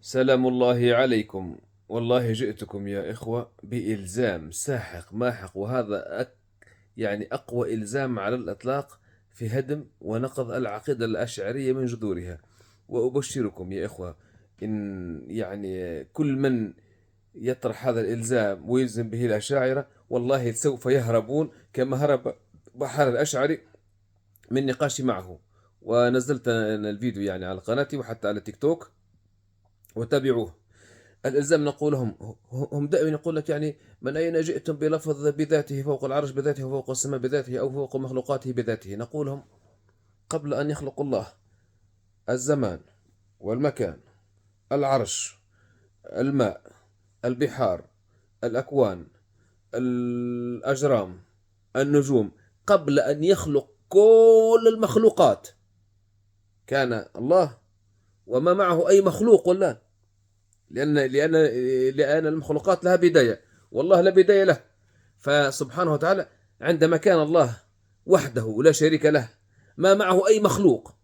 سلام الله عليكم. والله جئتكم يا إخوة بإلزام ساحق ماحق، وهذا يعني أقوى إلزام على الإطلاق في هدم ونقض العقيدة الأشعرية من جذورها. وأبشركم يا إخوة إن يعني كل من يطرح هذا الإلزام ويلزم به الأشاعرة والله سوف يهربون كما هرب بحر الأشعري من نقاشي معه. ونزلت أنا الفيديو يعني على قناتي وحتى على تيك توك، وتابعوه. الإلزام نقولهم هم دائما يقول لك يعني من أين جئتم بلفظ بذاته فوق العرش بذاته وفوق السماء بذاته أو فوق مخلوقاته بذاته. نقولهم قبل أن يخلق الله الزمان والمكان، العرش، الماء، البحار، الأكوان، الأجرام، النجوم، قبل أن يخلق كل المخلوقات كان الله وما معه أي مخلوق، ولا لأن المخلوقات لها بداية والله لا بداية له. فسبحانه وتعالى عندما كان الله وحده لا شريك له ما معه أي مخلوق،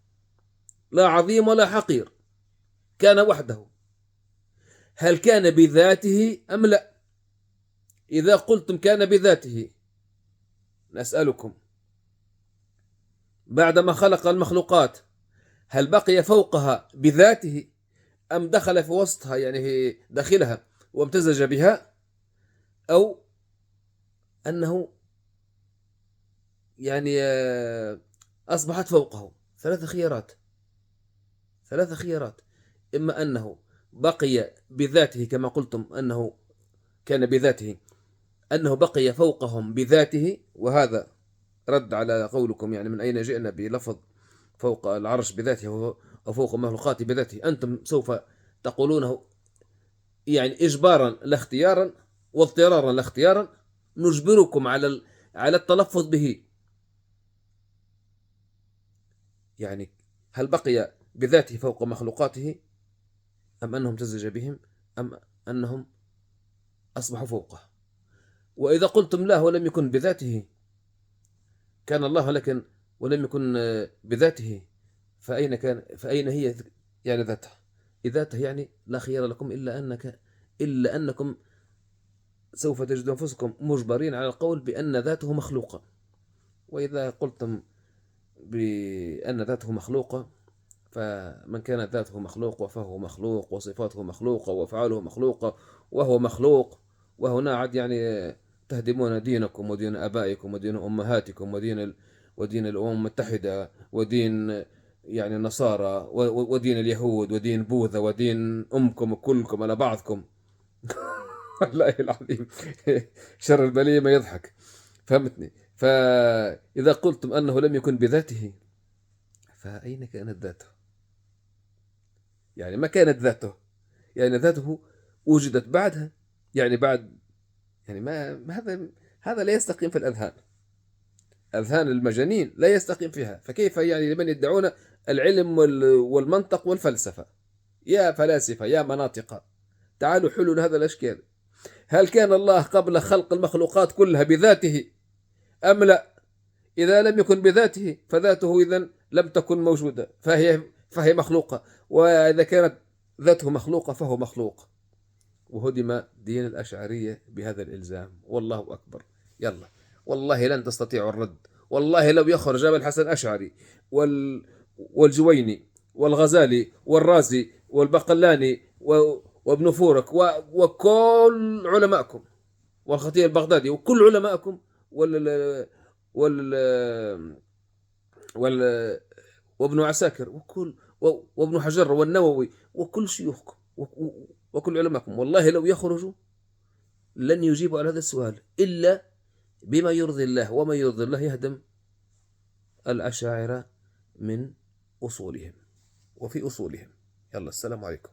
لا عظيم ولا حقير، كان وحده. هل كان بذاته أم لا؟ إذا قلتم كان بذاته نسألكم بعدما خلق المخلوقات هل بقي فوقها بذاته أم دخل في وسطها يعني في داخلها وامتزج بها، أو أنه يعني أصبحت فوقه؟ ثلاثة خيارات. إما أنه بقي بذاته كما قلتم أنه كان بذاته، أنه بقي فوقهم بذاته، وهذا رد على قولكم يعني من أين جئنا بلفظ فوق العرش بذاته أو فوق المخلوقات بذاته. أنتم سوف تقولونه يعني إجبارا لا اختيارا واضطرارا لا اختيارا، نجبركم على التلفظ به. يعني هل بقي بذاته فوق مخلوقاته أم أنهم امتزج بهم أم أنهم أصبحوا فوقه؟ وإذا قلتم لا ولم يكن بذاته، كان الله لكن ولم يكن بذاته، فأين هي يعني ذاته؟ ذاته يعني لا خيار لكم إلا أنكم سوف تجدون أنفسكم مجبرين على القول بأن ذاته مخلوقة. وإذا قلتم بأن ذاته مخلوقة، فمن كانت ذاته مخلوقة فهو مخلوق وصفاته مخلوقة وأفعاله مخلوقة وهو مخلوق. وهنا عد يعني تهدمون دينكم ودين آبائكم ودين أمهاتكم ودين الأمم المتحدة ودين يعني النصارى ودين اليهود ودين بوذا ودين أمكم كلكم على بعضكم. والله العظيم شر البلية ما يضحك، فهمتني؟ فإذا قلتم أنه لم يكن بذاته فأين كانت ذاته؟ يعني ما كانت ذاته، يعني ذاته وجدت بعدها، يعني بعد يعني هذا لا يستقيم في الأذهان. أذهان المجانين لا يستقيم فيها. فكيف يعني لمن يدعون العلم والمنطق والفلسفة؟ يا فلاسفة يا مناطق، تعالوا حلوا هذا الأشكال. هل كان الله قبل خلق المخلوقات كلها بذاته أم لا؟ إذا لم يكن بذاته فذاته إذن لم تكن موجودة، فهي مخلوقة. وإذا كانت ذاته مخلوقة فهو مخلوق. وهدم دين الأشعرية بهذا الإلزام. والله أكبر. يلا والله لن تستطيعوا الرد. والله لو يخرج أبو الحسن الأشعري والجويني والغزالي والرازي والبقلاني وابن فورك وكل علمائكم والخطيب البغدادي وكل علمائكم وال وال وابن عساكر وابن حجر والنووي وكل شيوخكم وكل علمائكم، والله لو يخرجوا لن يجيبوا على هذا السؤال إلا بما يرضي الله، وما يرضي الله يهدم الأشاعرة من أصولهم وفي أصولهم. يلا السلام عليكم.